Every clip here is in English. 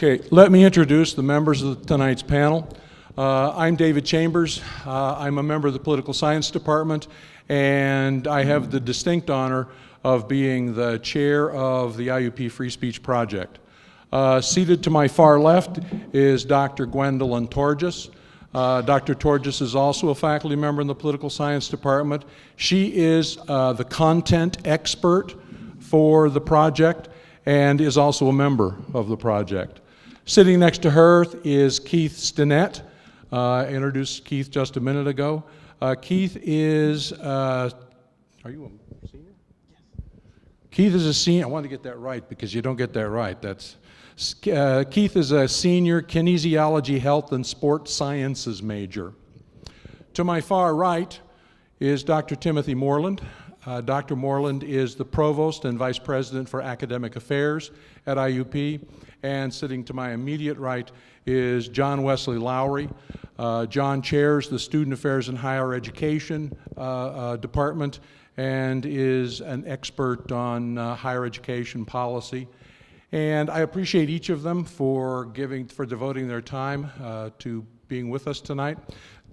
Okay, let me introduce the members of tonight's panel. I'm David Chambers. I'm a member of the Political Science Department, and I have the distinct honor of being the chair of the IUP Free Speech Project. Seated to my far left is Dr. Gwen Torges. Dr. Torges is also a faculty member in the Political Science Department. She is the content expert for the project and is also a member of the project. Sitting next to her is Keith Stinnette. I introduced Keith just a minute ago. Keith is, are you a senior? Yes. Keith is a senior. I want to get that right because you don't get that right. Keith is a senior kinesiology, health, and sports sciences major. To my far right is Dr. Timothy Moerland. Dr. Moerland is the Provost and Vice President for Academic Affairs at IUP. And sitting to my immediate right is John Wesley Lowery. John chairs the Student Affairs and Higher Education Department and is an expert on higher education policy. And I appreciate each of them for devoting their time to being with us tonight.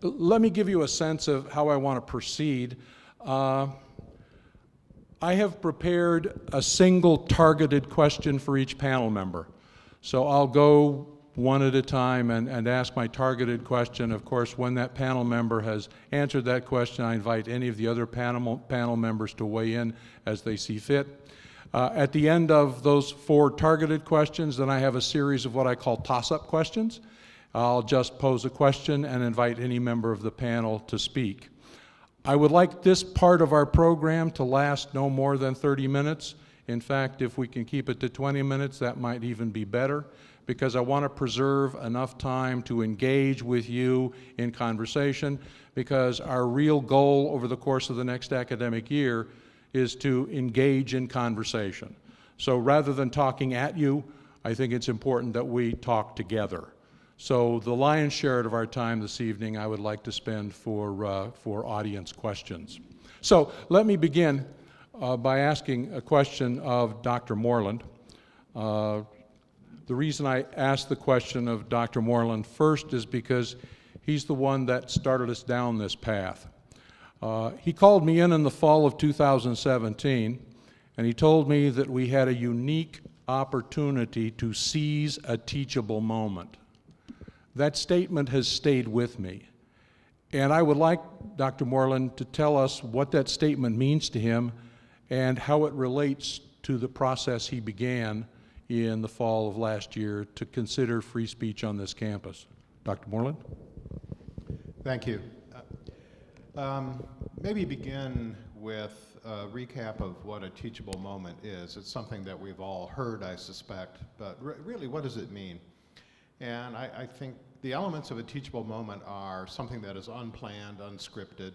Let me give you a sense of how I want to proceed. I have prepared a single targeted question for each panel member. So I'll go one at a time and ask my targeted question. Of course, when that panel member has answered that question, I invite any of the other panel members to weigh in as they see fit. At the end of those 4 targeted questions, then I have a series of what I call toss-up questions. I'll just pose a question and invite any member of the panel to speak. I would like this part of our program to last no more than 30 minutes. In fact, if we can keep it to 20 minutes, that might even be better, because I want to preserve enough time to engage with you in conversation, because our real goal over the course of the next academic year is to engage in conversation. So rather than talking at you, I think it's important that we talk together. So the lion's share of our time this evening I would like to spend for audience questions. So let me begin by asking a question of Dr. Moerland. The reason I asked the question of Dr. Moerland first is because he's the one that started us down this path. He called me in the fall of 2017, and he told me that we had a unique opportunity to seize a teachable moment. That statement has stayed with me. And I would like Dr. Moerland to tell us what that statement means to him and how it relates to the process he began in the fall of last year to consider free speech on this campus. Dr. Moerland? Thank you. Maybe begin with a recap of what a teachable moment is. It's something that we've all heard, I suspect, but really, what does it mean? And I think the elements of a teachable moment are something that is unplanned, unscripted.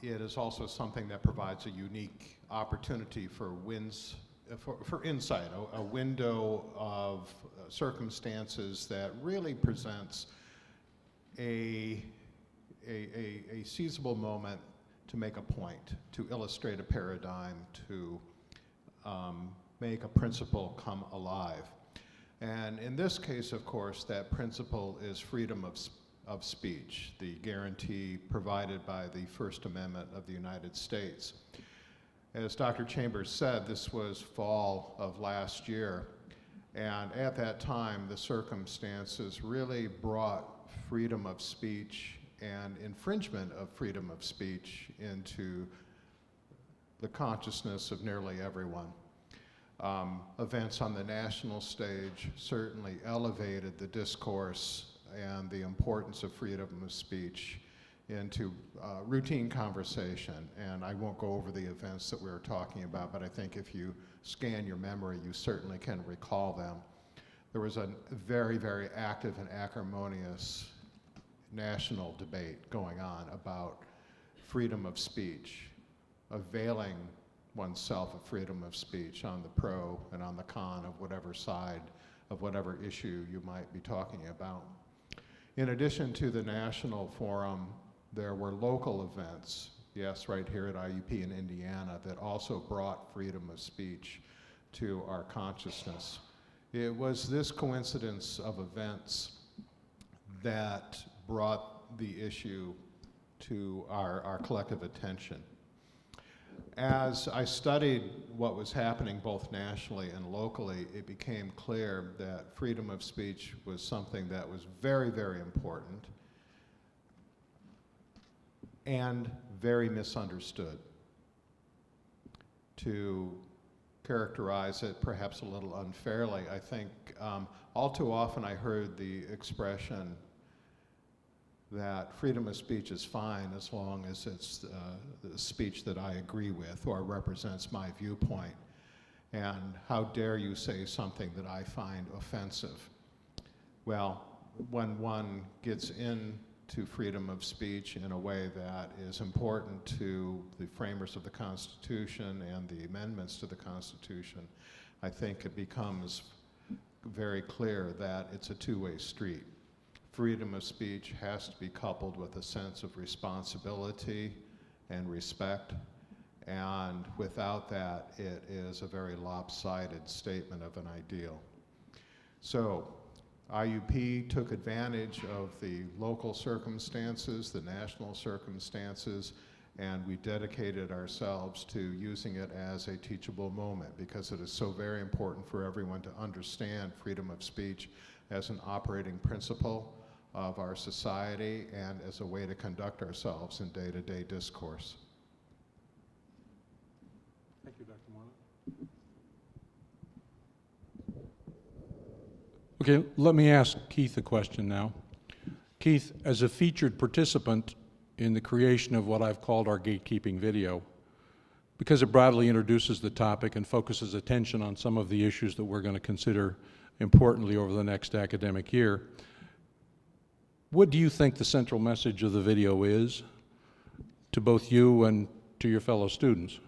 It is also something that provides a unique opportunity for insight, a window of circumstances that really presents a seizable moment to make a point, to illustrate a paradigm, to make a principle come alive. And in this case, of course, that principle is freedom of speech, the guarantee provided by the First Amendment of the United States. As Dr. Chambers said, this was fall of last year, and at that time, the circumstances really brought freedom of speech and infringement of freedom of speech into the consciousness of nearly everyone. Events on the national stage certainly elevated the discourse and the importance of freedom of speech into routine conversation. And I won't go over the events that we were talking about, but I think if you scan your memory, you certainly can recall them. There was a very, very active and acrimonious national debate going on about freedom of speech, availing oneself of freedom of speech on the pro and on the con of whatever side of whatever issue you might be talking about. In addition to the national forum, there were local events, yes, right here at IUP in Indiana, that also brought freedom of speech to our consciousness. It was this coincidence of events that brought the issue to our collective attention. As I studied what was happening both nationally and locally, it became clear that freedom of speech was something that was very, very important and very misunderstood. To characterize it perhaps a little unfairly, I think all too often I heard the expression that freedom of speech is fine as long as it's the speech that I agree with or represents my viewpoint. And how dare you say something that I find offensive? Well, when one gets into freedom of speech in a way that is important to the framers of the Constitution and the amendments to the Constitution, I think it becomes very clear that it's a two-way street. Freedom of speech has to be coupled with a sense of responsibility and respect, and without that, it is a very lopsided statement of an ideal. So, IUP took advantage of the local circumstances, the national circumstances, and we dedicated ourselves to using it as a teachable moment because it is so very important for everyone to understand freedom of speech as an operating principle of our society and as a way to conduct ourselves in day-to-day discourse. Thank you, Dr. Moerland. Okay, let me ask Keith a question now. Keith, as a featured participant in the creation of what I've called our gatekeeping video, because it broadly introduces the topic and focuses attention on some of the issues that we're going to consider importantly over the next academic year, what do you think the central message of the video is to both you and to your fellow students?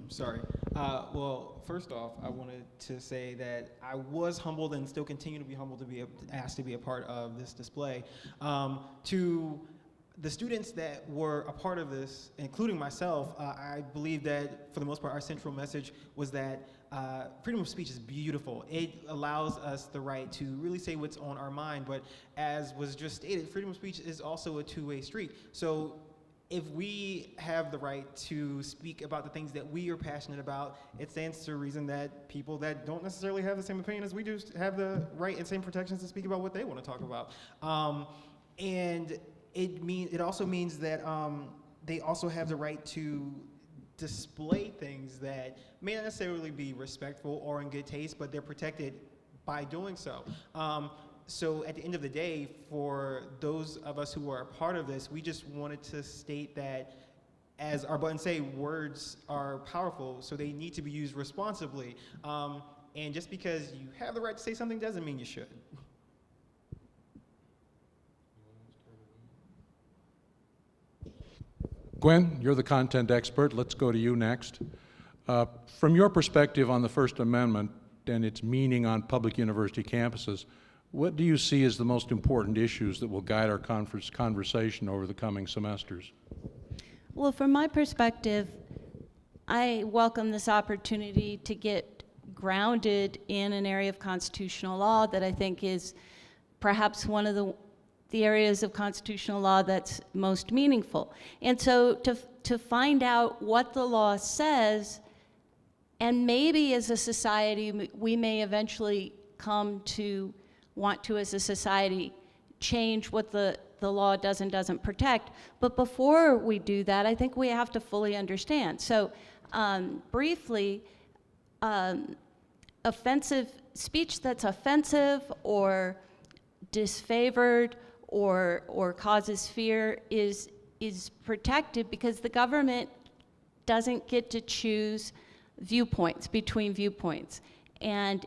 Sorry. Well, first off, I wanted to say that I was humbled and still continue to be humbled to be asked to be a part of this display. To the students that were a part of this, including myself, I believe that for the most part our central message was that freedom of speech is beautiful. It allows us the right to really say what's on our mind, but as was just stated, freedom of speech is also a two-way street. So if we have the right to speak about the things that we are passionate about, it stands to reason that people that don't necessarily have the same opinion as we do have the right and same protections to speak about what they want to talk about. And it also means that they also have the right to display things that may not necessarily be respectful or in good taste, but they're protected by doing so. So at the end of the day, for those of us who are a part of this, we just wanted to state that, as our buttons say, words are powerful, so they need to be used responsibly. And just because you have the right to say something doesn't mean you should. Gwen, you're the content expert. Let's go to you next. From your perspective on the First Amendment and its meaning on public university campuses, what do you see as the most important issues that will guide our conversation over the coming semesters? Well, from my perspective, I welcome this opportunity to get grounded in an area of constitutional law that I think is perhaps one of the areas of constitutional law that's most meaningful. And so to find out what the law says, and maybe as a society, we may eventually come to want to, as a society, change what the law does and doesn't protect. But before we do that, I think we have to fully understand. So briefly, offensive speech that's offensive or disfavored or causes fear is protected because the government doesn't get to choose viewpoints between viewpoints. And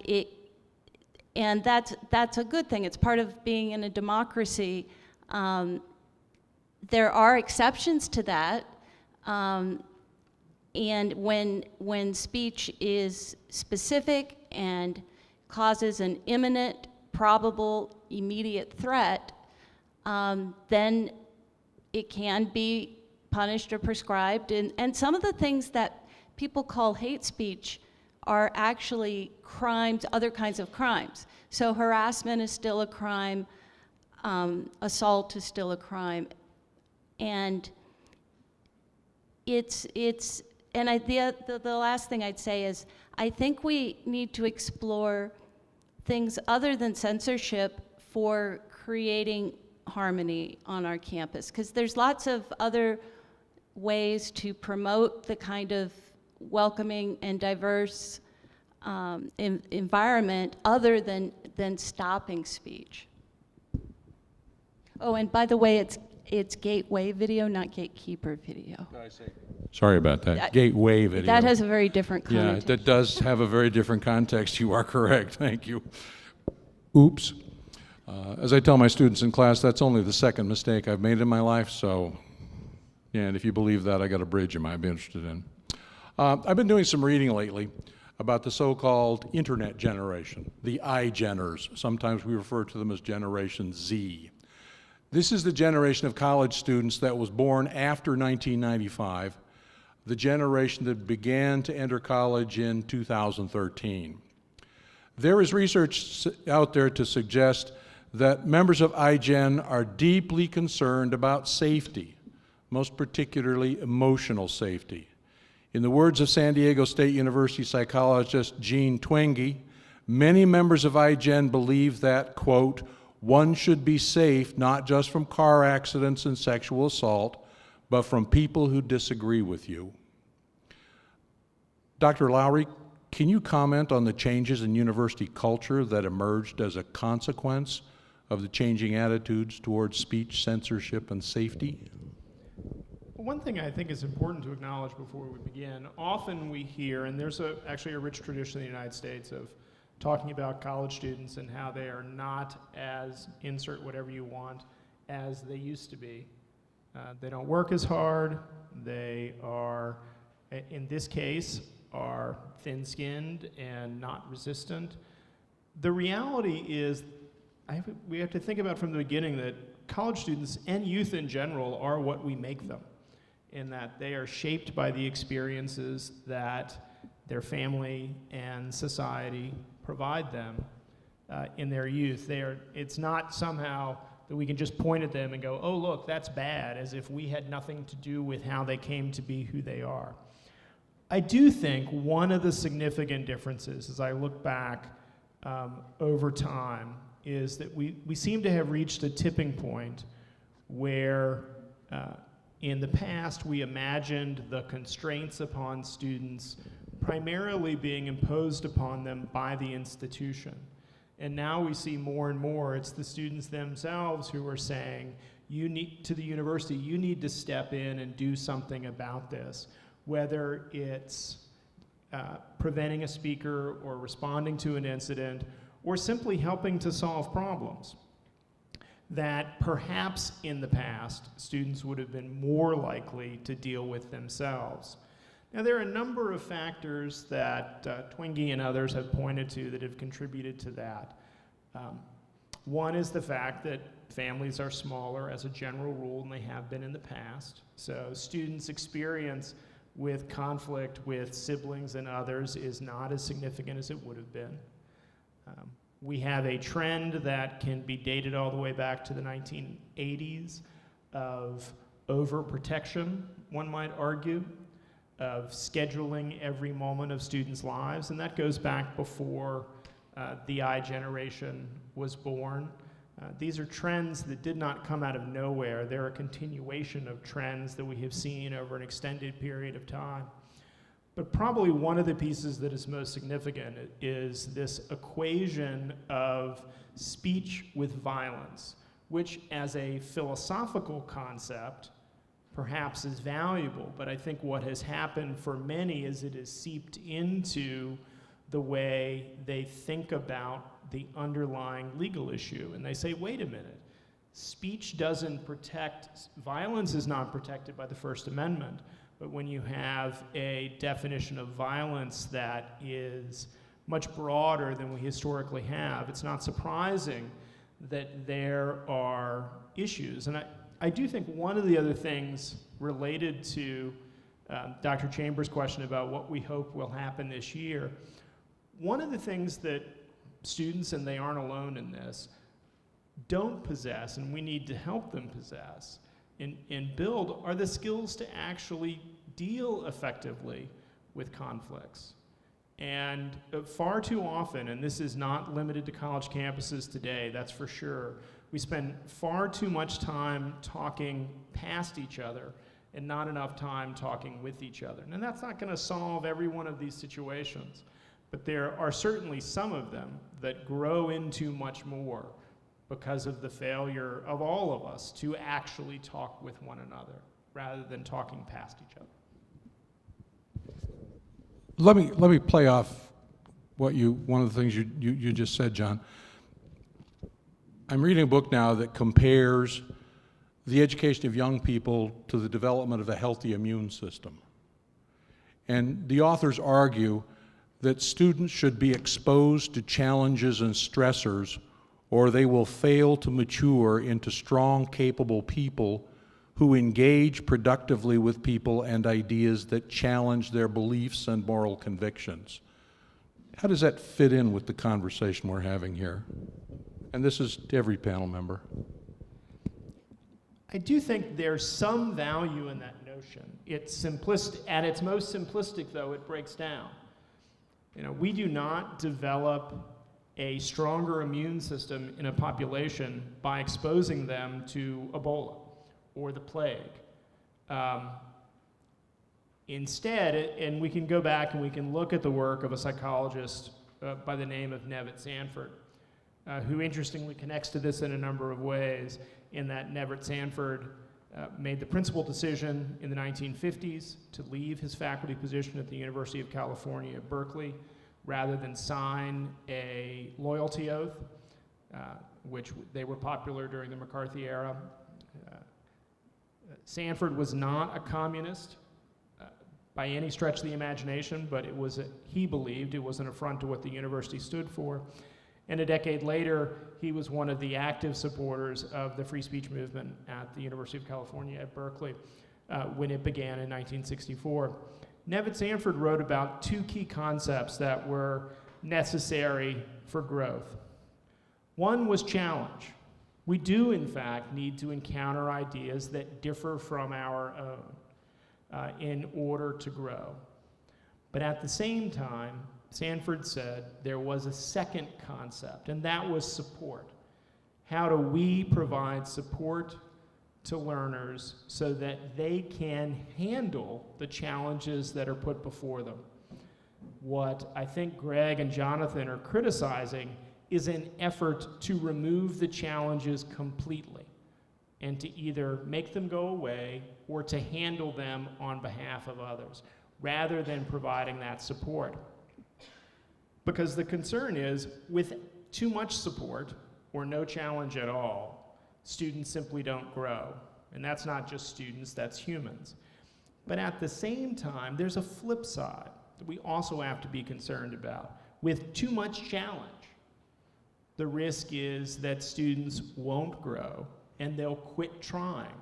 that's a good thing. It's part of being in a democracy. There are exceptions to that. And when speech is specific and causes an imminent, probable, immediate threat, then it can be punished or prescribed. And some of the things that people call hate speech are actually crimes, other kinds of crimes. So harassment is still a crime, assault is still a crime, and the last thing I'd say is, I think we need to explore things other than censorship for creating harmony on our campus, because there's lots of other ways to promote the kind of welcoming and diverse environment other than stopping speech. Oh, and by the way, it's gateway video, not gatekeeper video. Sorry about that. Gateway video. That has a very different connotation. Yeah, that does have a very different context. You are correct. Thank you. Oops. As I tell my students in class, that's only the second mistake I've made in my life, so, yeah, and if you believe that, I got a bridge you might be interested in. I've been doing some reading lately about the so-called internet generation, the iGeners. Sometimes we refer to them as Generation Z. This is the generation of college students that was born after 1995, the generation that began to enter college in 2013. There is research out there to suggest that members of iGen are deeply concerned about safety, most particularly emotional safety. In the words of San Diego State University psychologist Gwen Torges, many members of iGen believe that, quote, one should be safe not just from car accidents and sexual assault, but from people who disagree with you. Dr. Lowery, can you comment on the changes in university culture that emerged as a consequence of the changing attitudes towards speech, censorship, and safety? One thing I think is important to acknowledge before we begin, often we hear, and there's actually a rich tradition in the United States of talking about college students and how they are not as, insert whatever you want, as they used to be. They don't work as hard, they are, in this case, are thin-skinned and not resistant. The reality is, we have to think about from the beginning that college students and youth in general are what we make them, in that they are shaped by the experiences that their family and society provide them in their youth. It's not somehow that we can just point at them and go, oh look, that's bad, as if we had nothing to do with how they came to be who they are. I do think one of the significant differences as I look back over time is that we seem to have reached a tipping point where in the past we imagined the constraints upon students primarily being imposed upon them by the institution. And now we see more and more it's the students themselves who are saying, to the university, you need to step in and do something about this, whether it's preventing a speaker or responding to an incident or simply helping to solve problems that perhaps in the past students would have been more likely to deal with themselves. Now, there are a number of factors that Torges and others have pointed to that have contributed to that. One is the fact that families are smaller as a general rule than they have been in the past. So students' experience with conflict with siblings and others is not as significant as it would have been. We have a trend that can be dated all the way back to the 1980s of overprotection, one might argue, of scheduling every moment of students' lives, and that goes back before the I generation was born. These are trends that did not come out of nowhere. They're a continuation of trends that we have seen over an extended period of time. But probably one of the pieces that is most significant is this equation of speech with violence, which as a philosophical concept perhaps is valuable, but I think what has happened for many is it has seeped into the way they think about the underlying legal issue. And they say, wait a minute, speech doesn't protect, violence is not protected by the First Amendment, but when you have a definition of violence that is much broader than we historically have, it's not surprising that there are issues. And I do think one of the other things related to Dr. Chambers' question about what we hope will happen this year, one of the things that students, and they aren't alone in this, don't possess, and we need to help them possess and build, are the skills to actually deal effectively with conflicts. And far too often, and this is not limited to college campuses today, that's for sure, we spend far too much time talking past each other and not enough time talking with each other. And that's not going to solve every one of these situations, but there are certainly some of them that grow into much more because of the failure of all of us to actually talk with one another rather than talking past each other. Let me play off one of the things you just said, John. I'm reading a book now that compares the education of young people to the development of a healthy immune system. And the authors argue that students should be exposed to challenges and stressors, or they will fail to mature into strong, capable people who engage productively with people and ideas that challenge their beliefs and moral convictions. How does that fit in with the conversation we're having here? And this is to every panel member. I do think there's some value in that notion. It's simplistic, at its most simplistic though, it breaks down. You know, we do not develop a stronger immune system in a population by exposing them to Ebola or the plague. Instead, and we can go back and we can look at the work of a psychologist by the name of Nevitt Sanford, who interestingly connects to this in a number of ways, in that Nevitt Sanford made the principal decision in the 1950s to leave his faculty position at the University of California at Berkeley rather than sign a loyalty oath, which they were popular during the McCarthy era. Sanford was not a communist by any stretch of the imagination, but it was he believed it was an affront to what the university stood for. And a decade later, he was one of the active supporters of the free speech movement at the University of California at Berkeley when it began in 1964. Nevitt Sanford wrote about two key concepts that were necessary for growth. One was challenge. We do, in fact, need to encounter ideas that differ from our own in order to grow. But at the same time, Sanford said there was a second concept, and that was support. How do we provide support to learners so that they can handle the challenges that are put before them? What I think Greg and Jonathan are criticizing is an effort to remove the challenges completely and to either make them go away or to handle them on behalf of others, rather than providing that support. Because the concern is, with too much support or no challenge at all, students simply don't grow. And that's not just students, that's humans. But at the same time, there's a flip side that we also have to be concerned about. With too much challenge, the risk is that students won't grow and they'll quit trying.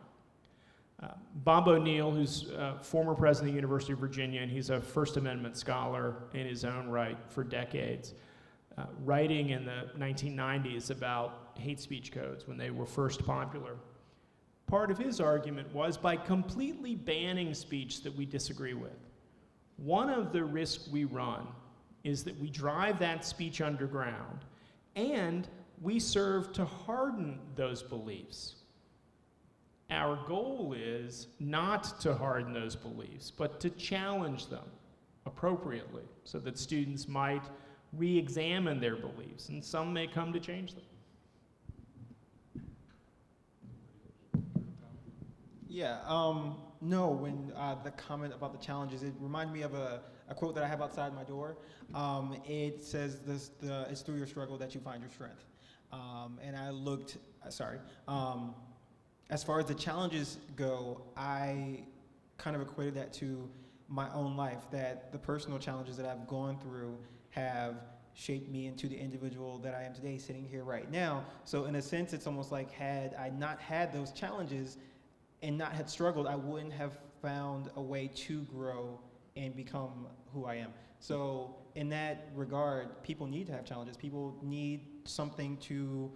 Bob O'Neill, who's former president of the University of Virginia, and he's a First Amendment scholar in his own right for decades, writing in the 1990s about hate speech codes when they were first popular. Part of his argument was by completely banning speech that we disagree with, one of the risks we run is that we drive that speech underground and we serve to harden those beliefs. Our goal is not to harden those beliefs, but to challenge them appropriately so that students might re-examine their beliefs, and some may come to change them. Yeah, no, when the comment about the challenges, it reminded me of a quote that I have outside my door. It says, it's through your struggle that you find your strength. And I looked, as far as the challenges go, I kind of equated that to my own life, that the personal challenges that I've gone through have shaped me into the individual that I am today, sitting here right now. So in a sense, it's almost like had I not had those challenges and not had struggled, I wouldn't have found a way to grow and become who I am. So in that regard, people need to have challenges. People need something to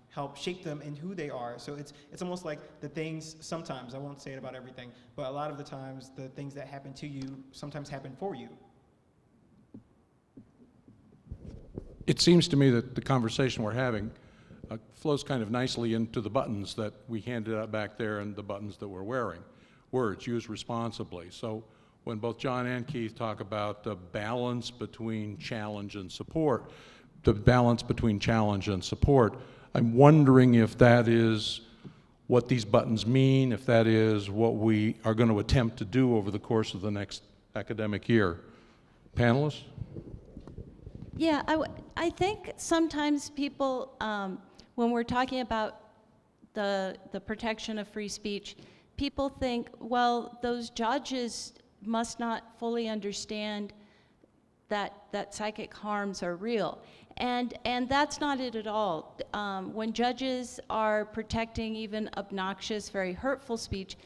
help shape them in who they are. So it's almost like the things, sometimes, I won't say it about everything, but a lot of the times the things that happen to you sometimes happen for you. It seems to me that the conversation we're having flows kind of nicely into the buttons that we handed out back there and the buttons that we're wearing. Words, used responsibly. So when both John and Keith talk about the balance between challenge and support, I'm wondering if that is what these buttons mean, if that is what we are going to attempt to do over the course of the next academic year. Panelists? Yeah, I think sometimes people, when we're talking about the protection of free speech, people think, well, those judges must not fully understand that psychic harms are real. And that's not it at all. When judges are protecting even obnoxious, very hurtful speech,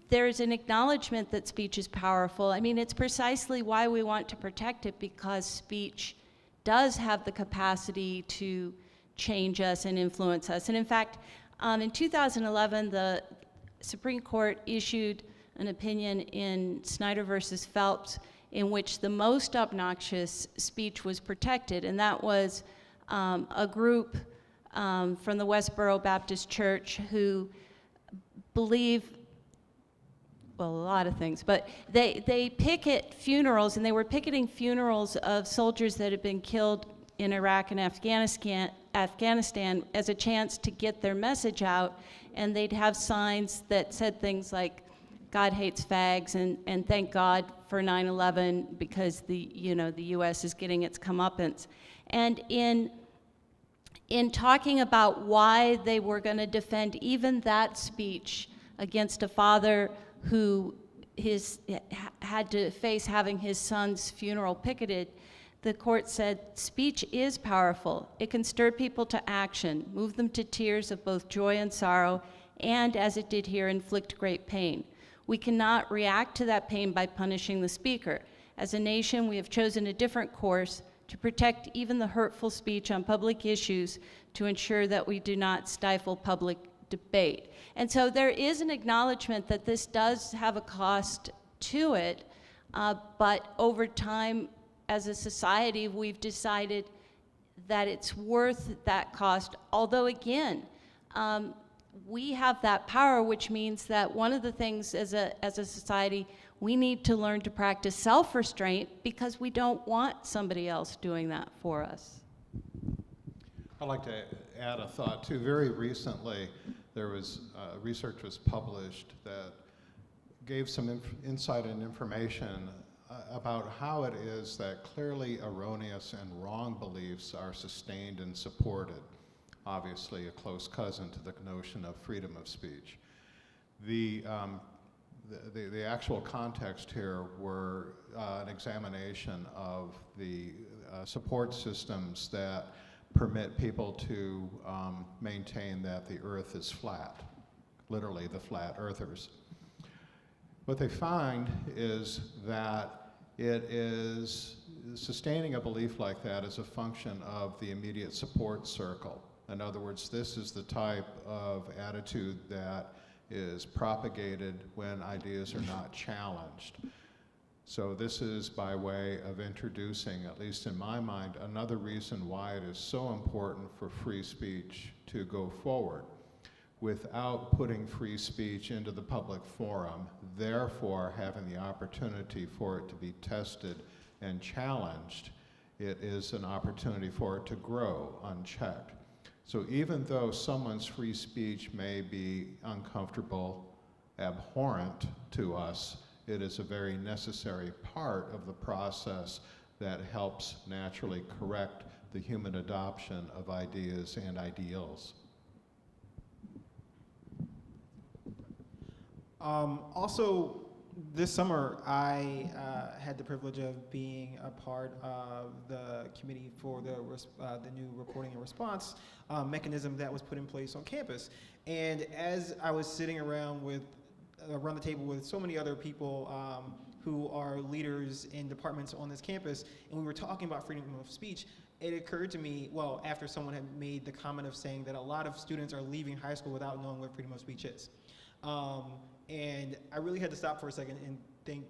there's an acknowledgement that speech is powerful. I mean, it's precisely why we want to protect it, because speech does have the capacity to change us and influence us. And in fact, in 2011, the Supreme Court issued an opinion in Snyder versus Phelps in which the most obnoxious speech was protected, and that was a group from the Westboro Baptist Church who believe, well, a lot of things, but they picket funerals, and they were picketing funerals of soldiers that had been killed in Iraq and Afghanistan as a chance to get their message out, and they'd have signs that said things like, God hates fags, and thank God for 9/11 because the U.S. is getting its comeuppance. And in talking about why they were going to defend even that speech against a father who had to face having his son's funeral picketed, the court said, speech is powerful. It can stir people to action, move them to tears of both joy and sorrow, and, as it did here, inflict great pain. We cannot react to that pain by punishing the speaker. As a nation, we have chosen a different course to protect even the hurtful speech on public issues to ensure that we do not stifle public debate. And so there is an acknowledgement that this does have a cost to it, but over time, as a society, we've decided that it's worth that cost, although again, we have that power, which means that one of the things as a society, we need to learn to practice self-restraint because we don't want somebody else doing that for us. I'd like to add a thought too. Very recently, there was research was published that gave some insight and information about how it is that clearly erroneous and wrong beliefs are sustained and supported. Obviously a close cousin to the notion of freedom of speech. The actual context here were an examination of the support systems that permit people to maintain that the earth is flat, literally the flat earthers. What they find is that it is sustaining a belief like that is a function of the immediate support circle. In other words, this is the type of attitude that is propagated when ideas are not challenged. So this is by way of introducing, at least in my mind, another reason why it is so important for free speech to go forward without putting free speech into the public forum, therefore having the opportunity for it to be tested and challenged. It is an opportunity for it to grow unchecked. So even though someone's free speech may be uncomfortable, abhorrent to us, it is a very necessary part of the process that helps naturally correct the human adoption of ideas and ideals. Also, this summer, I had the privilege of being a part of the committee for the new reporting and response mechanism that was put in place on campus. And as I was sitting around the table with so many other people who are leaders in departments on this campus, and we were talking about freedom of speech. It occurred to me, well, after someone had made the comment of saying that a lot of students are leaving high school without knowing what freedom of speech is. And I really had to stop for a second and think,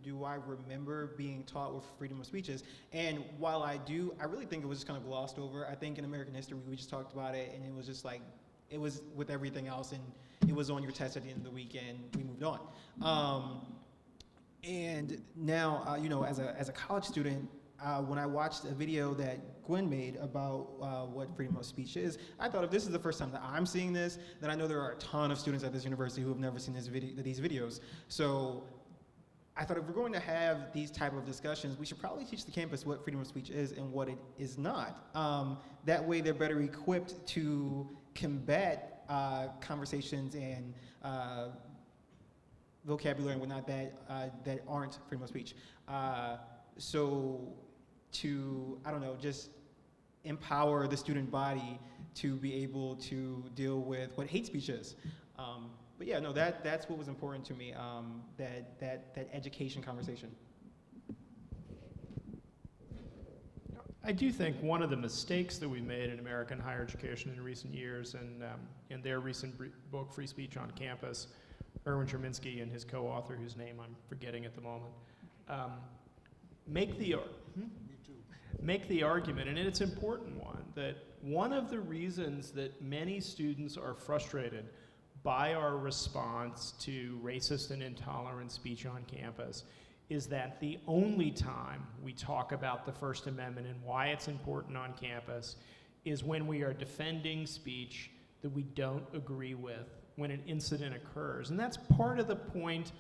do I remember being taught what freedom of speech is? And while I do, I really think it was just kind of glossed over. I think in American history, we just talked about it, and it was just like, it was with everything else, and it was on your test at the end of the week, and we moved on. And now, you know, as a college student, when I watched a video that Gwen made about what freedom of speech is, I thought if this is the first time that I'm seeing this, then I know there are a ton of students at this university who have never seen these videos. So I thought if we're going to have these type of discussions, we should probably teach the campus what freedom of speech is and what it is not. That way they're better equipped to combat conversations and vocabulary and whatnot that aren't freedom of speech. So to, I don't know, just empower the student body to be able to deal with what hate speech is. But yeah, no, that's what was important to me, that education conversation. I do think one of the mistakes that we made in American higher education in recent years, and in their recent book, Free Speech on Campus, Erwin Cherminsky and his co-author, whose name I'm forgetting at the moment, make the argument, and it's an important one, that one of the reasons that many students are frustrated by our response to racist and intolerant speech on campus is that the only time we talk about the First Amendment and why it's important on campus is when we are defending speech that we don't agree with when an incident occurs. And that's part of the point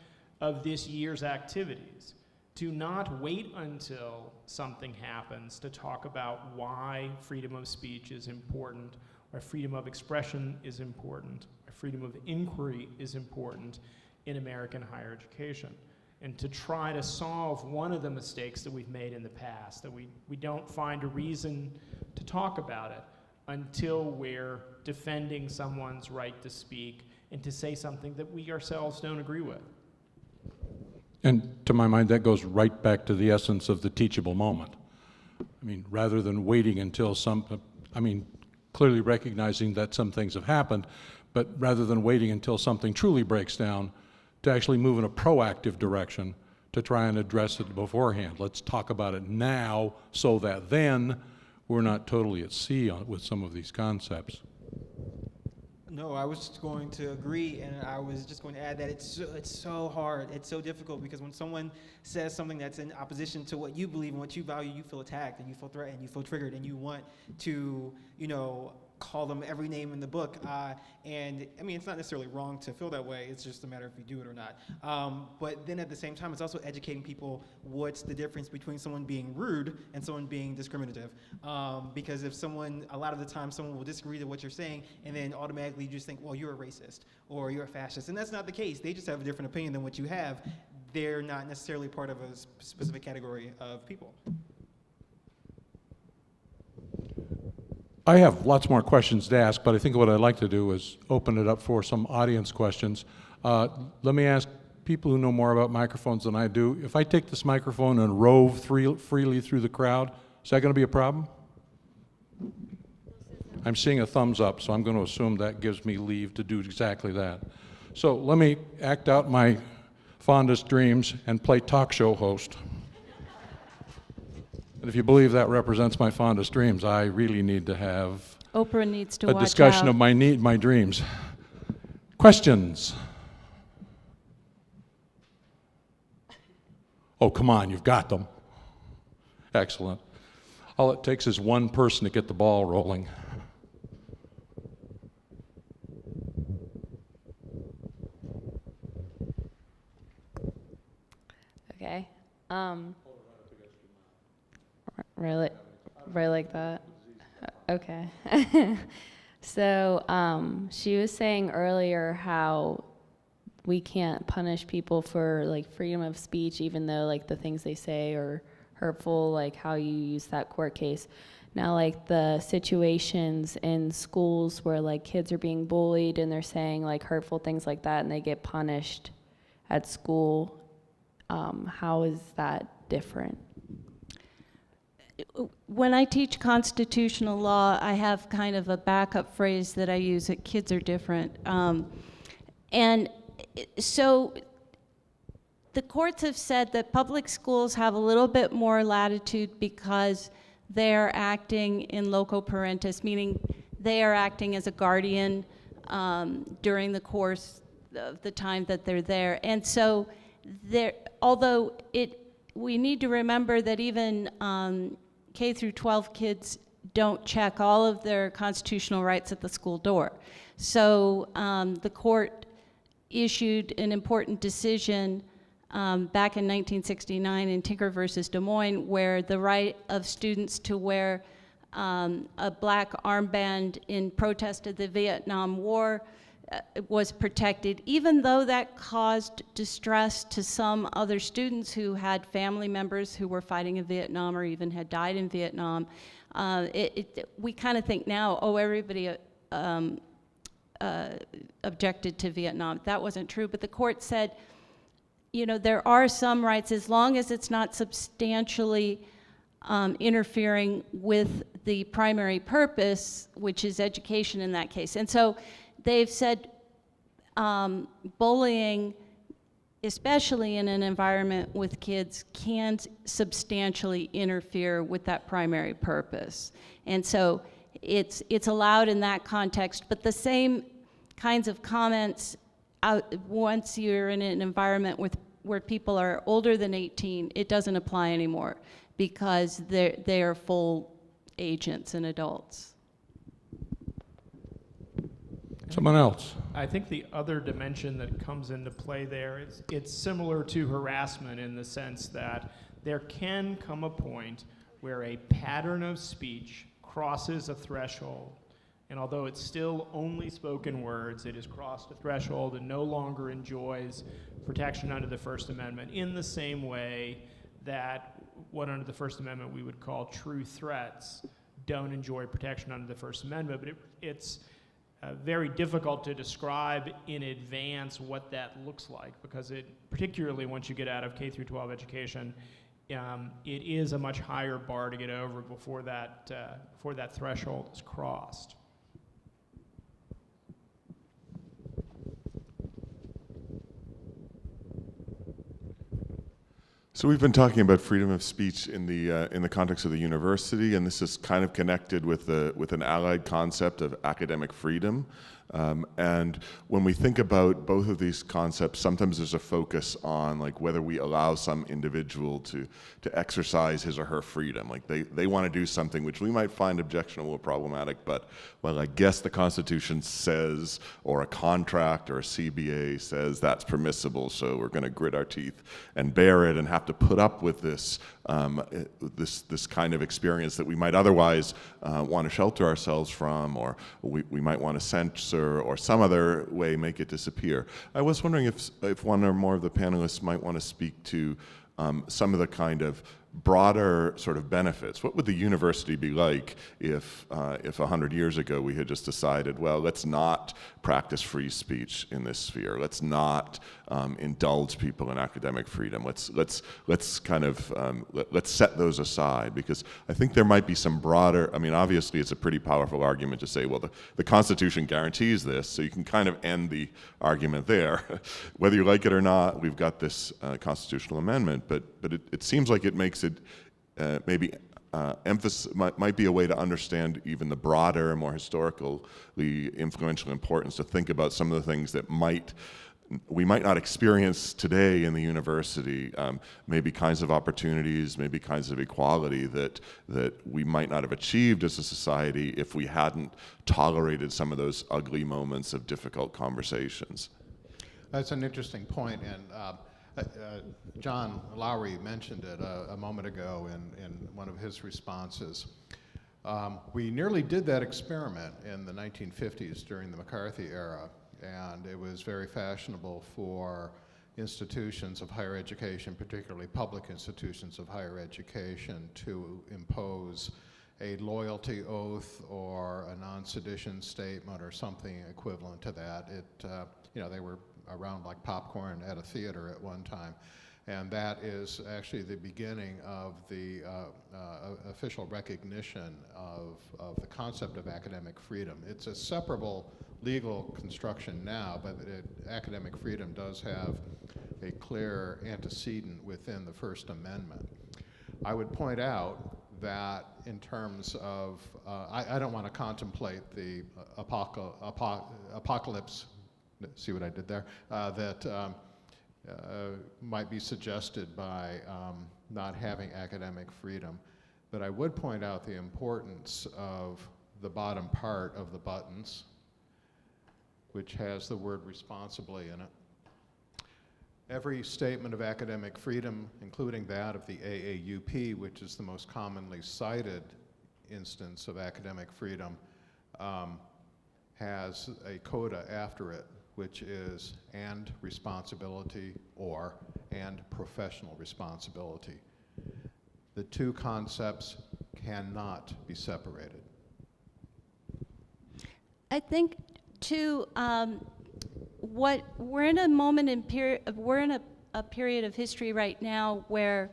of this year's activities, to not wait until something happens to talk about why freedom of speech is important, why freedom of expression is important, why freedom of inquiry is important in American higher education. And to try to solve one of the mistakes that we've made in the past, that we don't find a reason to talk about it until we're defending someone's right to speak and to say something that we ourselves don't agree with. And to my mind, that goes right back to the essence of the teachable moment. I mean, rather than waiting until clearly recognizing that some things have happened, but rather than waiting until something truly breaks down, to actually move in a proactive direction to try and address it beforehand. Let's talk about it now so that then we're not totally at sea with some of these concepts. No, I was just going to agree, and I was just going to add that it's so hard, it's so difficult, because when someone says something that's in opposition to what you believe and what you value, you feel attacked, and you feel threatened, you feel triggered, and you want to, you know, call them every name in the book. And I mean, it's not necessarily wrong to feel that way, it's just a matter if you do it or not. But then at the same time, it's also educating people what's the difference between someone being rude and someone being discriminative. Because if someone, a lot of the time, someone will disagree with what you're saying, and then automatically you just think, well, you're a racist, or you're a fascist. And that's not the case. They just have a different opinion than what you have. They're not necessarily part of a specific category of people. I have lots more questions to ask, but I think what I'd like to do is open it up for some audience questions. Let me ask people who know more about microphones than I do. If I take this microphone and rove freely through the crowd, is that going to be a problem? I'm seeing a thumbs up, so I'm going to assume that gives me leave to do exactly that. So let me act out my fondest dreams and play talk show host. And if you believe that represents my fondest dreams, I really need to have Oprah needs to a watch discussion out. of my dreams. Questions? Oh, come on, you've got them. Excellent. All it takes is one person to get the ball rolling. Okay. Really like that? Okay. So she was saying earlier how we can't punish people for like freedom of speech, even though like the things they say are hurtful, like how you use that court case. Now, like the situations in schools where like kids are being bullied and they're saying like hurtful things like that and they get punished at school, How is that different? When I teach constitutional law, I have kind of a backup phrase that I use that kids are different. So the courts have said that public schools have a little bit more latitude because they're acting in loco parentis, meaning they are acting as a guardian during the course of the time that they're there. And so although we need to remember that even K through 12 kids don't check all of their constitutional rights at the school door. So the court issued an important decision back in 1969 in Tinker versus Des Moines, where the right of students to wear a black armband in protest of the Vietnam War was protected, even though that caused distress to some other students who had family members who were fighting in Vietnam or even had died in Vietnam. We kind of think now, oh, everybody objected to Vietnam. That wasn't true, but the court said, you know, there are some rights, as long as it's not substantially interfering with the primary purpose, which is education in that case. And so they've said bullying, especially in an environment with kids, can substantially interfere with that primary purpose. And so it's allowed in that context, but the same kinds of comments once you're in an environment where people are older than 18, it doesn't apply anymore because they are full agents and adults. Someone else. I think the other dimension that comes into play there is it's similar to harassment in the sense that there can come a point where a pattern of speech crosses a threshold, and although it's still only spoken words, it has crossed a threshold and no longer enjoys protection under the First Amendment in the same way that what under the First Amendment we would call true threats don't enjoy protection under the First Amendment, but it's very difficult to describe in advance what that looks like, because particularly once you get out of K through 12 education, it is a much higher bar to get over before that threshold is crossed. So we've been talking about freedom of speech in the context of the university, and this is kind of connected with an allied concept of academic freedom. And when we think about both of these concepts, sometimes there's a focus on like whether we allow some individual to exercise his or her freedom. Like they want to do something which we might find objectionable or problematic, but well, I guess the Constitution says, or a contract or a CBA says that's permissible, so we're going to grit our teeth and bear it and have to put up with this this kind of experience that we might otherwise want to shelter ourselves from, or we might want to censor, or some other way make it disappear. I was wondering if one or more of the panelists might want to speak to some of the kind of broader sort of benefits. What would the university be like if 100 years ago we had just decided, well, let's not practice free speech in this sphere. Let's not indulge people in academic freedom. Let's kind of let's set those aside, because I think there might be some broader. I mean, obviously, it's a pretty powerful argument to say, well, the Constitution guarantees this, so you can kind of end the argument there. Whether you like it or not, we've got this constitutional amendment, but it seems like it makes it maybe emphasis might be a way to understand even the broader and more historically influential importance, to think about some of the things that we might not experience today in the university, maybe kinds of opportunities, maybe kinds of equality that we might not have achieved as a society if we hadn't tolerated some of those ugly moments of difficult conversations. That's an interesting point, and John Lowery mentioned it a moment ago in one of his responses. We nearly did that experiment in the 1950s during the McCarthy era, and it was very fashionable for institutions of higher education, particularly public institutions of higher education, to impose a loyalty oath or a non-sedition statement or something equivalent to that. They were around like popcorn at a theater at one time. And that is actually the beginning of the official recognition of the concept of academic freedom. It's a separable legal construction now, but academic freedom does have a clear antecedent within the First Amendment. I would point out that in terms of, I don't want to contemplate the apocalypse, see what I did there, that might be suggested by not having academic freedom. But I would point out the importance of the bottom part of the buttons, which has the word responsibly in it. Every statement of academic freedom, including that of the AAUP, which is the most commonly cited instance of academic freedom, has a coda after it, which is and responsibility or and professional responsibility. The two concepts cannot be separated. I think too, what we're in a moment in we're in a period of history right now where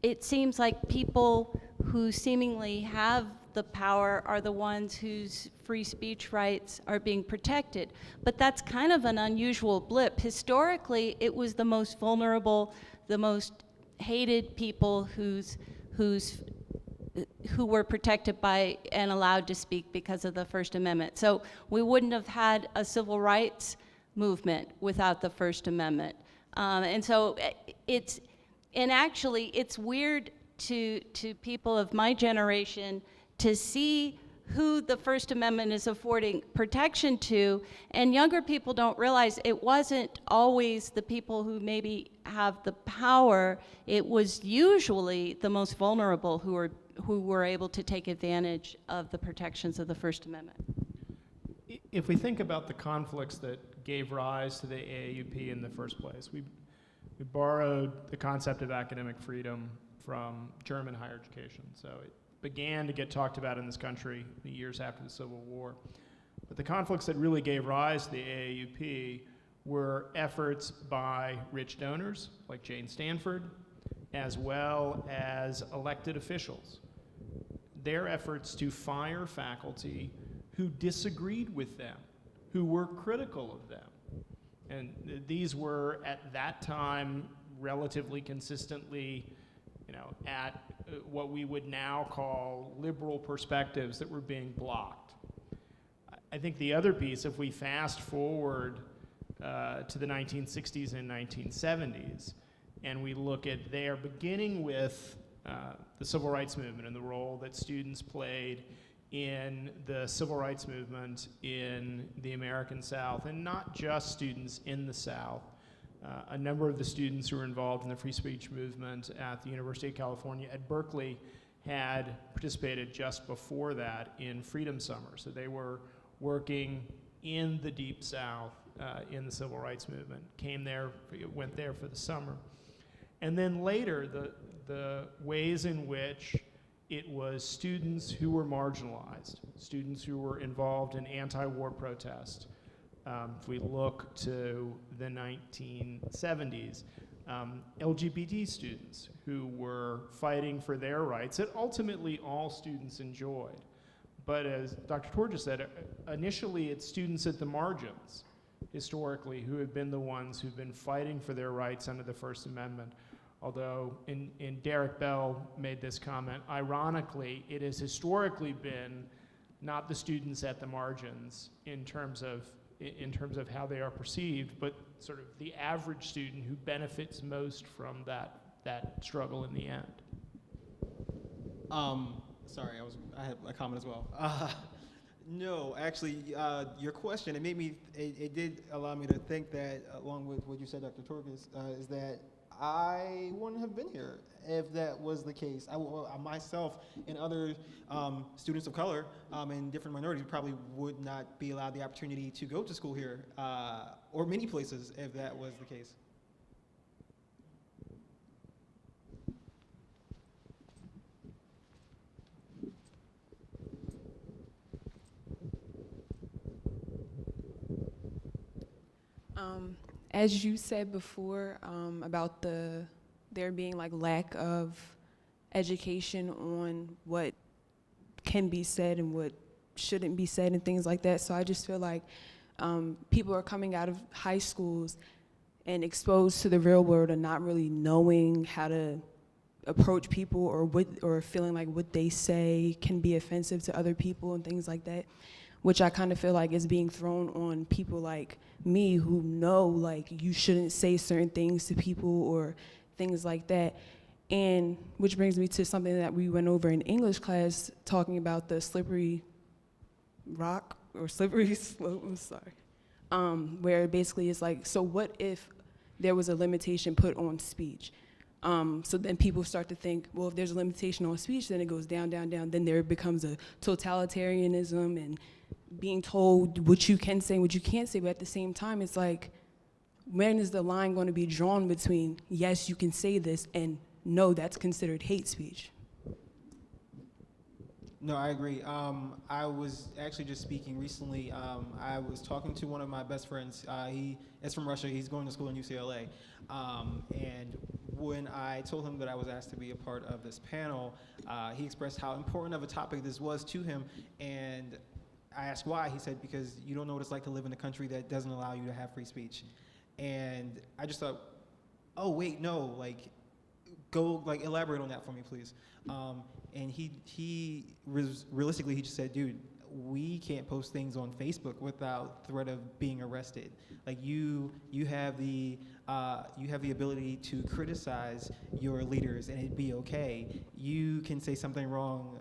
it seems like people who seemingly have the power are the ones whose free speech rights are being protected. But that's kind of an unusual blip. Historically, it was the most vulnerable, the most hated people who were protected by and allowed to speak because of the First Amendment. So we wouldn't have had a civil rights movement without the First Amendment. And so actually it's weird to people of my generation to see who the First Amendment is affording protection to, and younger people don't realize it wasn't always the people who maybe have the power. It was usually the most vulnerable who were able to take advantage of the protections of the First Amendment. If we think about the conflicts that gave rise to the AAUP in the first place, we borrowed the concept of academic freedom from German higher education. So it began to get talked about in this country the years after the Civil War. But the conflicts that really gave rise to the AAUP were efforts by rich donors like Jane Stanford, as well as elected officials. Their efforts to fire faculty who disagreed with them, who were critical of them. And these were, at that time, relatively consistently, at what we would now call liberal perspectives that were being blocked. I think the other piece, if we fast forward to the 1960s and 1970s, and we look at there, beginning with the civil rights movement and the role that students played in the civil rights movement in the American South, and not just students in the South. A number of the students who were involved in the free speech movement at the University of California at Berkeley had participated just before that in Freedom Summer. So they were working in the Deep South in the civil rights movement, went there for the summer. And then later, the ways in which it was students who were marginalized, students who were involved in anti-war protest. If we look to the 1970s, LGBT students who were fighting for their rights that ultimately all students enjoyed. But as Dr. Torges said, initially it's students at the margins, historically, who have been the ones who've been fighting for their rights under the First Amendment. Although, Derek Bell made this comment, ironically, it has historically been not the students at the margins in terms of how they are perceived, but sort of the average student who benefits most from that struggle in the end. Sorry, I had a comment as well. No, actually, your question, it did allow me to think that, along with what you said, Dr. Torges, is that I wouldn't have been here if that was the case. Myself and other students of color and different minorities probably would not be allowed the opportunity to go to school here or many places if that was the case. As you said before, about there being like lack of education on what can be said and what shouldn't be said and things like that. So I just feel like people are coming out of high schools and exposed to the real world and not really knowing how to approach people, or feeling like what they say can be offensive to other people and things like that, which I kind of feel like is being thrown on people like me who know like you shouldn't say certain things to people or things like that. And which brings me to something that we went over in English class, talking about the slippery rock or slippery slope, I'm sorry, where basically it's like, so what if there was a limitation put on speech? So then people start to think, well, if there's a limitation on speech, then it goes down, down, down. Then there becomes a totalitarianism and being told what you can say, what you can't say. But at the same time, it's like, when is the line going to be drawn between, yes, you can say this, and no, that's considered hate speech? No, I agree. I was actually just speaking recently. I was talking to one of my best friends. He is from Russia. He's going to school in UCLA. And when I told him that I was asked to be a part of this panel, he expressed how important of a topic this was to him. And I asked why. He said, because you don't know what it's like to live in a country that doesn't allow you to have free speech. And I just thought, oh, wait, no, like, go, like, elaborate on that for me, please. And realistically, he just said, dude, we can't post things on Facebook without threat of being arrested. Like, you have the ability to criticize your leaders and it'd be okay. You can say something wrong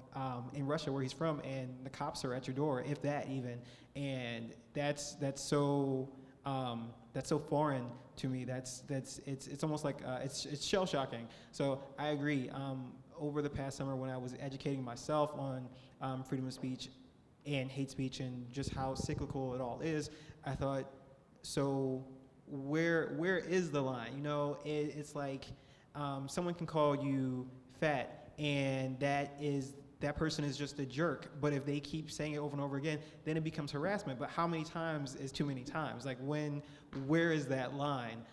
in Russia, where he's from, and the cops are at your door, if that even. And that's so foreign to me. It's almost like it's shell shocking. So I agree. Over the past summer, when I was educating myself on freedom of speech and hate speech and just how cyclical it all is, I thought, so where is the line? You know, it's like someone can call you fat, and that person is just a jerk. But if they keep saying it over and over again, then it becomes harassment. But how many times is too many times? Like, where is that line?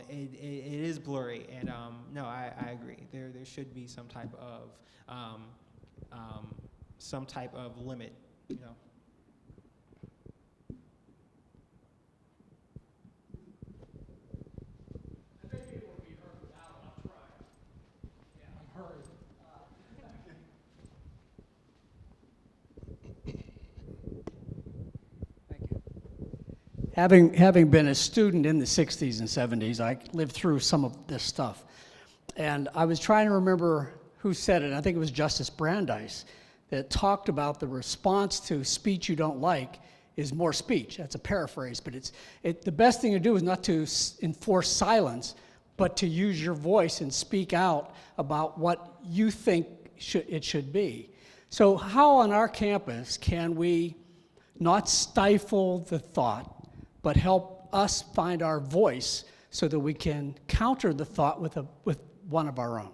It is blurry, and no, I agree. There should be some type of limit, you know. Having been a student in the 60s and 70s, I lived through some of this stuff. And I was trying to remember who said it. I think it was Justice Brandeis that talked about the response to speech you don't like is more speech. That's a paraphrase, but the best thing to do is not to enforce silence, but to use your voice and speak out about what you think it should be. So how on our campus can we not stifle the thought, but help us find our voice so that we can counter the thought with one of our own?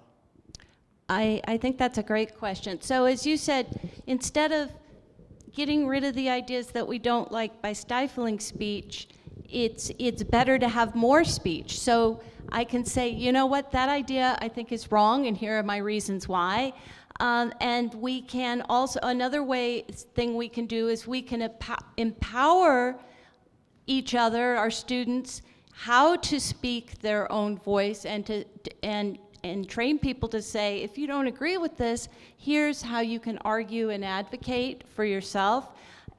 I think that's a great question. So as you said, instead of getting rid of the ideas that we don't like by stifling speech, it's better to have more speech. So I can say, you know what, that idea I think is wrong, and here are my reasons why. And we can also, another thing we can do is we can empower each other, our students, how to speak their own voice, and train people to say, if you don't agree with this, here's how you can argue and advocate for yourself.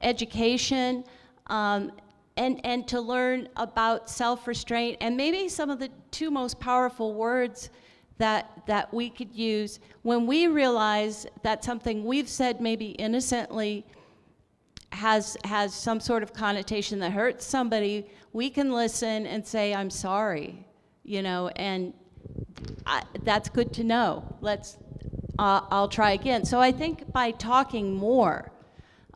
Education, and to learn about self-restraint, and maybe some of the two most powerful words that we could use when we realize that something we've said maybe innocently has some sort of connotation that hurts somebody. We can listen and say, I'm sorry, you know, and that's good to know. I'll try again. So I think by talking more,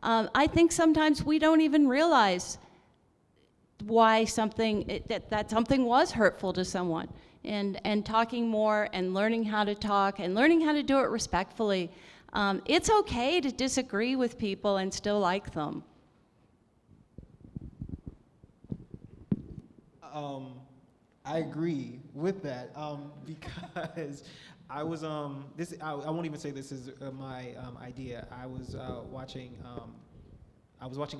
I think sometimes we don't even realize why that something was hurtful to someone. And talking more and learning how to talk and learning how to do it respectfully. It's okay to disagree with people and still like them. I agree with that because I was this. I won't even say this is my idea. I was watching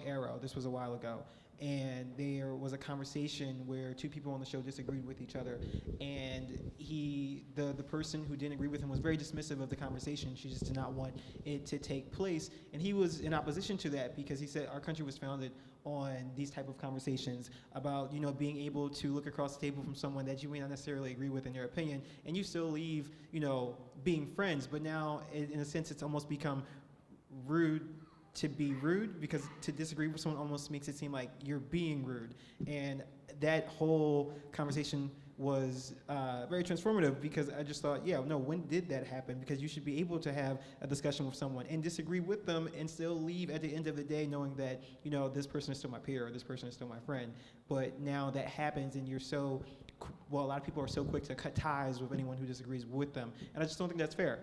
Arrow. This was a while ago, and there was a conversation where two people on the show disagreed with each other, and the person who didn't agree with him was very dismissive of the conversation. She just did not want it to take place, and he was in opposition to that because he said our country was founded on these type of conversations about, being able to look across the table from someone that you may not necessarily agree with in their opinion, and you still leave, being friends. But now, in a sense, it's almost become rude to be rude, because to disagree with someone almost makes it seem like you're being rude. And that whole conversation was very transformative, because I just thought, when did that happen? Because you should be able to have a discussion with someone and disagree with them and still leave at the end of the day knowing that, this person is still my peer or this person is still my friend. But now that happens, and a lot of people are so quick to cut ties with anyone who disagrees with them. And I just don't think that's fair.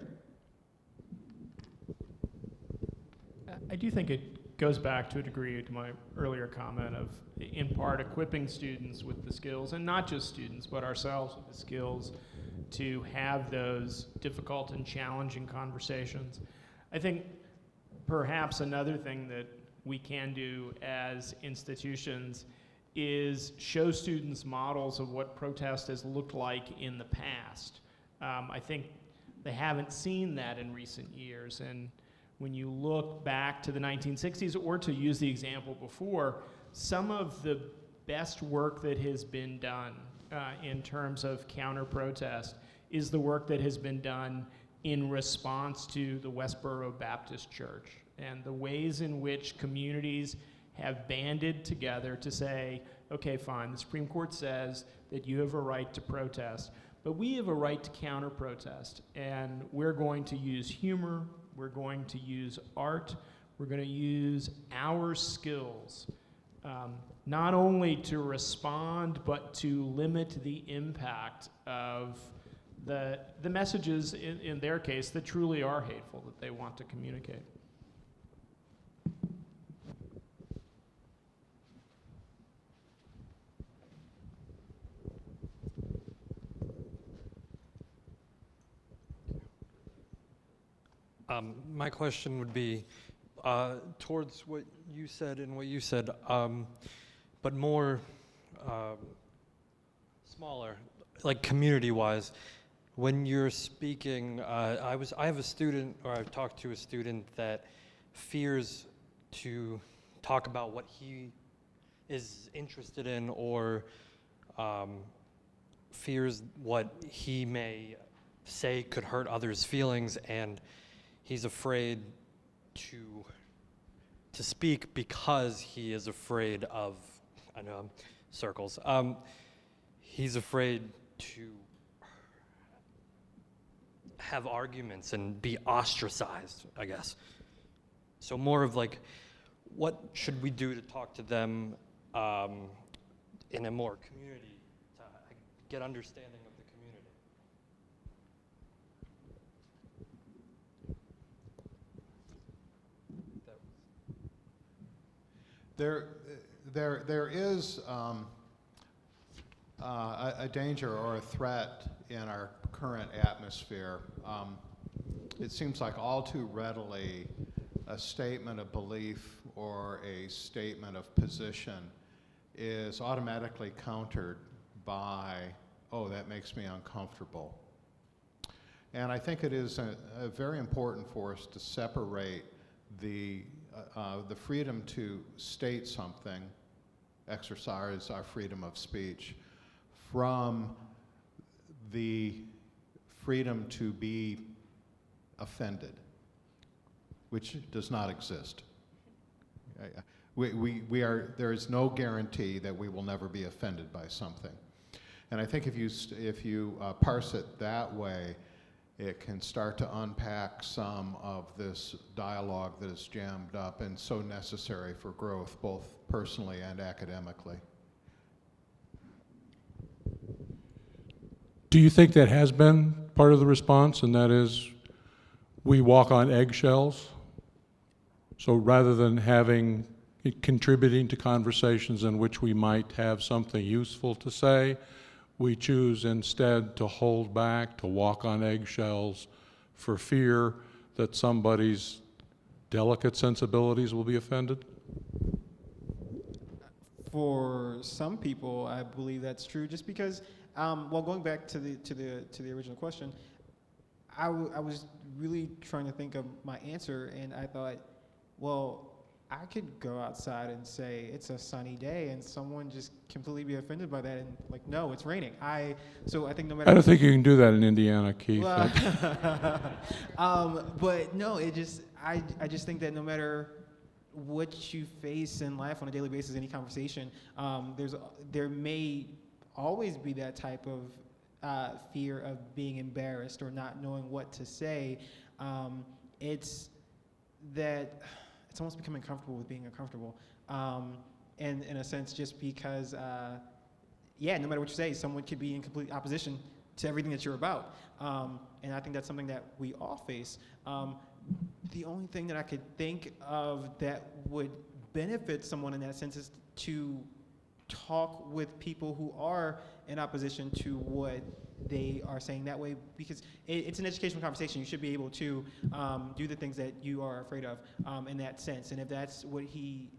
I do think it goes back to a degree to my earlier comment of, in part, equipping students with the skills, and not just students, but ourselves with the skills to have those difficult and challenging conversations. I think perhaps another thing that we can do as institutions is show students models of what protest has looked like in the past. I think they haven't seen that in recent years, and when you look back to the 1960s, or to use the example before, some of the best work that has been done in terms of counter-protest is the work that has been done in response to the Westboro Baptist Church, and the ways in which communities have banded together to say, okay, fine, the Supreme Court says that you have a right to protest, but we have a right to counter-protest, and we're going to use humor, we're going to use art, we're going to use our skills, not only to respond, but to limit the impact of the messages, in their case, that truly are hateful, that they want to communicate. My question would be towards what you said and what you said, but more smaller, like community-wise. When you're speaking, I have a student, or I've talked to a student that fears to talk about what he is interested in, or fears what he may say could hurt others' feelings, and he's afraid to speak because he is afraid of, I know, circles. He's afraid to have arguments and be ostracized, I guess. So more of like, what should we do to talk to them in a more community, to get understanding of the community? There is a danger or a threat in our current atmosphere. It seems like all too readily a statement of belief or a statement of position is automatically countered by, oh, that makes me uncomfortable. And I think it is very important for us to separate the freedom to state something, exercise our freedom of speech, from the freedom to be offended, which does not exist. There is no guarantee that we will never be offended by something. And I think if you parse it that way, it can start to unpack some of this dialogue that is jammed up and so necessary for growth, both personally and academically. Do you think that has been part of the response, and that is we walk on eggshells? So rather than having contributing to conversations in which we might have something useful to say. We choose instead to hold back, to walk on eggshells for fear that somebody's delicate sensibilities will be offended? For some people, I believe that's true. Just because, well, going back to the original question, I was really trying to think of my answer, and I thought, well, I could go outside and say it's a sunny day, and someone just completely be offended by that, and like, no, it's raining. So I think no matter. I don't think you can do that in Indiana, Keith. Well, but no, I just think that no matter what you face in life on a daily basis, any conversation, there may always be that type of fear of being embarrassed or not knowing what to say. It's almost becoming comfortable with being uncomfortable. And in a sense, just because, no matter what you say, someone could be in complete opposition to everything that you're about. And I think that's something that we all face. The only thing that I could think of that would benefit someone in that sense is to talk with people who are in opposition to what they are saying that way, because it's an educational conversation. You should be able to do the things that you are afraid of in that sense. And if that's what he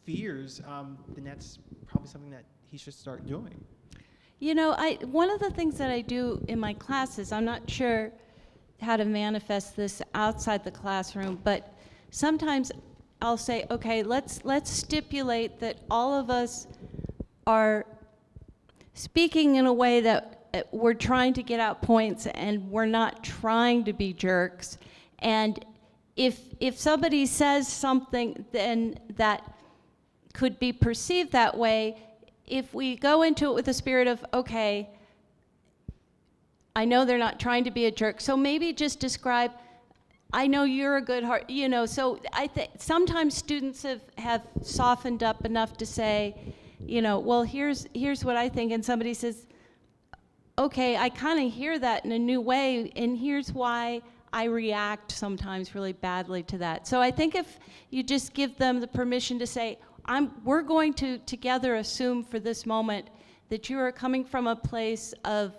fears, then that's probably something that he should start doing. You know, one of the things that I do in my classes, I'm not sure how to manifest this outside the classroom, but sometimes I'll say, okay, let's stipulate that all of us are speaking in a way that we're trying to get out points and we're not trying to be jerks. And if somebody says something then that could be perceived that way, if we go into it with a spirit of, okay, I know they're not trying to be a jerk, so maybe just describe, I know you're a good heart, you know, so I think sometimes students have softened up enough to say, you know, well, here's what I think, and somebody says, okay, I kind of hear that in a new way, and here's why I react sometimes really badly to that. So I think if you just give them the permission to say, we're going to together assume for this moment that you are coming from a place of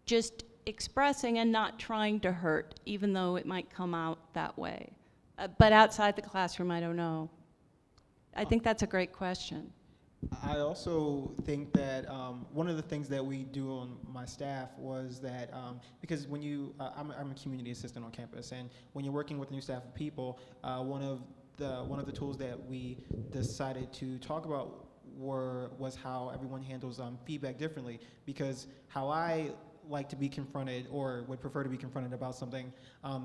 just expressing and not trying to hurt, even though it might come out that way. But outside the classroom, I don't know. I think that's a great question. I also think that one of the things that we do on my staff was that, because when I'm a community assistant on campus, and when you're working with a new staff of people, one of the tools that we decided to talk about was how everyone handles feedback differently, because how I like to be confronted or would prefer to be confronted about something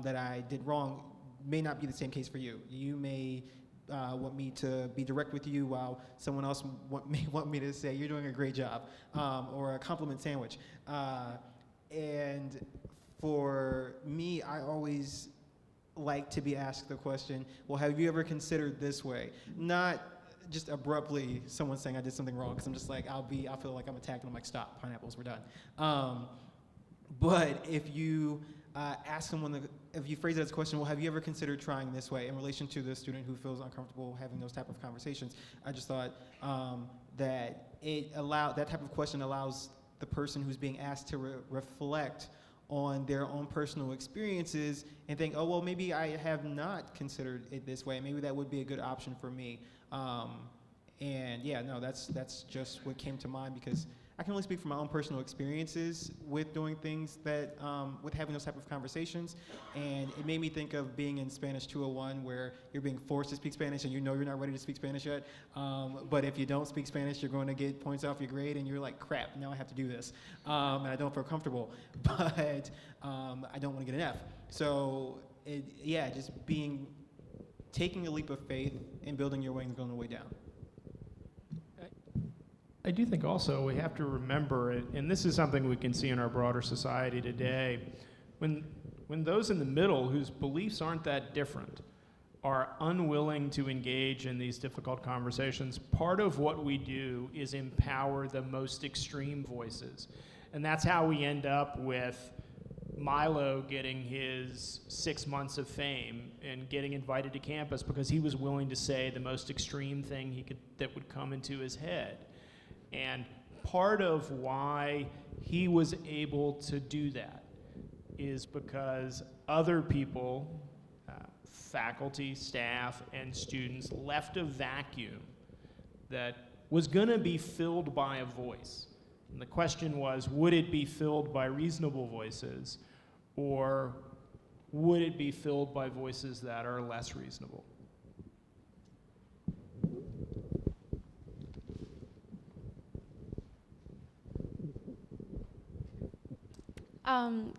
that I did wrong may not be the same case for you. You may want me to be direct with you while someone else may want me to say, you're doing a great job, or a compliment sandwich. And for me, I always like to be asked the question, well, have you ever considered this way? Not just abruptly someone saying I did something wrong, because I'm just like, I'll feel like I'm attacked, and I'm like, stop, pineapples, we're done. But if you ask someone, if you phrase it as a question, well, have you ever considered trying this way, in relation to the student who feels uncomfortable having those type of conversations, I just thought that that type of question allows the person who's being asked to reflect on their own personal experiences and think, oh, well, maybe I have not considered it this way. Maybe that would be a good option for me. And yeah, no, that's just what came to mind, because I can only speak from my own personal experiences with doing things that, with having those type of conversations. And it made me think of being in Spanish 201, where you're being forced to speak Spanish and you know you're not ready to speak Spanish yet. But if you don't speak Spanish, you're going to get points off your grade, and you're like, crap, now I have to do this. And I don't feel comfortable, but I don't want to get an F. So just taking a leap of faith and building your wings on the way down. I do think also we have to remember, and this is something we can see in our broader society today, when those in the middle whose beliefs aren't that different are unwilling to engage in these difficult conversations, part of what we do is empower the most extreme voices. And that's how we end up with Milo getting his 6 months of fame and getting invited to campus because he was willing to say the most extreme thing that would come into his head. And part of why he was able to do that is because other people, faculty, staff, and students left a vacuum that was going to be filled by a voice. And the question was, would it be filled by reasonable voices, or would it be filled by voices that are less reasonable?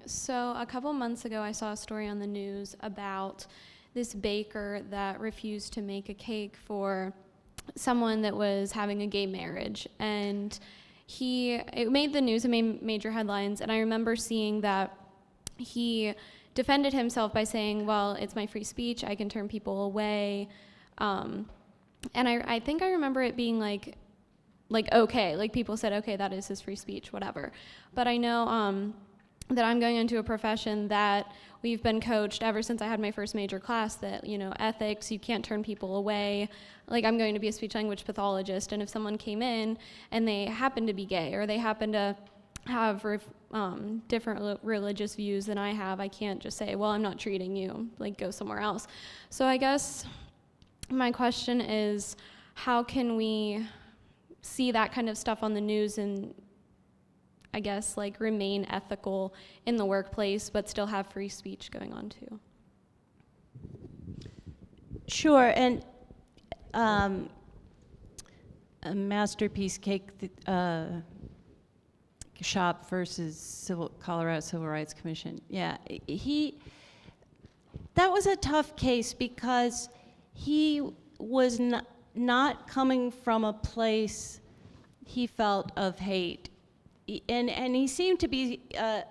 So a couple months ago, I saw a story on the news about this baker that refused to make a cake for someone that was having a gay marriage. And it made the news, it made major headlines, and I remember seeing that he defended himself by saying, well, it's my free speech, I can turn people away. And I think I remember it being like okay, like people said, okay, that is his free speech, whatever. But I know that I'm going into a profession that we've been coached ever since I had my first major class that, ethics, you can't turn people away. Like, I'm going to be a speech language pathologist, and if someone came in and they happen to be gay or they happen to have different religious views than I have, I can't just say, well, I'm not treating you, like, go somewhere else. So I guess my question is, how can we see that kind of stuff on the news and, I guess, like, remain ethical in the workplace but still have free speech going on too? Sure, and a Masterpiece Cake shop versus Colorado Civil Rights Commission. Yeah, that was a tough case because he was not coming from a place he felt of hate. And he seemed to be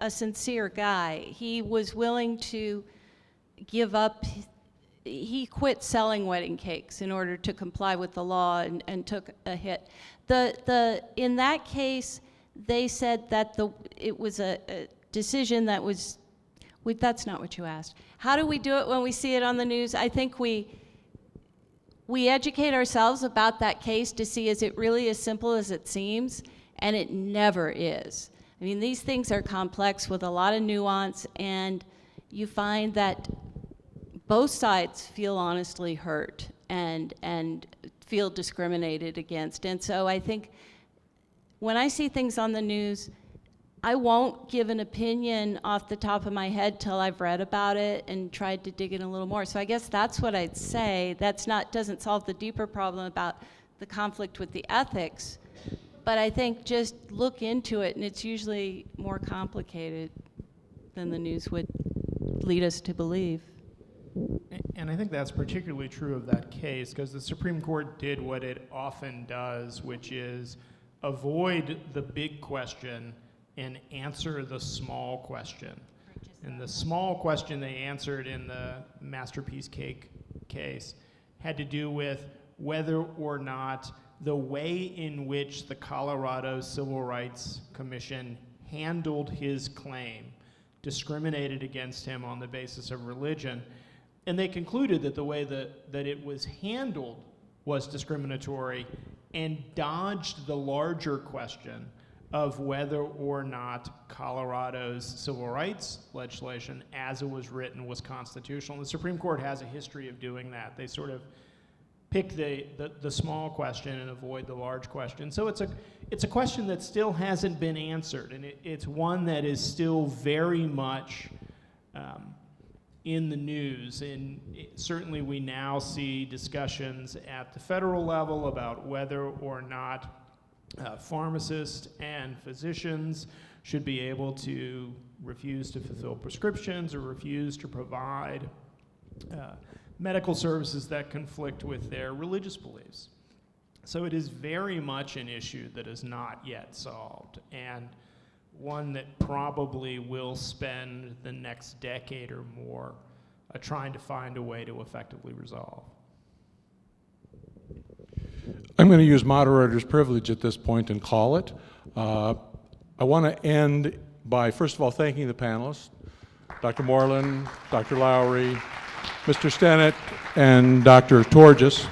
a sincere guy. He was willing to give up. He quit selling wedding cakes in order to comply with the law and took a hit. In that case, they said that it was a decision that was, that's not what you asked. How do we do it when we see it on the news? I think we educate ourselves about that case to see, is it really as simple as it seems? And it never is. I mean, these things are complex with a lot of nuance, and you find that both sides feel honestly hurt and feel discriminated against. And so I think when I see things on the news, I won't give an opinion off the top of my head till I've read about it and tried to dig in a little more. So I guess that's what I'd say. Doesn't solve the deeper problem about the conflict with the ethics. But I think just look into it, and it's usually more complicated than the news would lead us to believe. And I think that's particularly true of that case, because the Supreme Court did what it often does, which is avoid the big question and answer the small question. And the small question they answered in the Masterpiece Cake case had to do with whether or not the way in which the Colorado Civil Rights Commission handled his claim discriminated against him on the basis of religion. And they concluded that the way that it was handled was discriminatory and dodged the larger question of whether or not Colorado's civil rights legislation, as it was written, was constitutional. And the Supreme Court has a history of doing that. They sort of pick the small question and avoid the large question. So it's a question that still hasn't been answered, and it's one that is still very much in the news. And certainly we now see discussions at the federal level about whether or not pharmacists and physicians should be able to refuse to fulfill prescriptions or refuse to provide medical services that conflict with their religious beliefs. So it is very much an issue that is not yet solved, and one that probably will spend the next decade or more trying to find a way to effectively resolve. I'm going to use moderator's privilege at this point and call it. I want to end by, first of all, thanking the panelists. Dr. Moerland, Dr. Lowery, Mr. Stinnette, and Dr. Torges.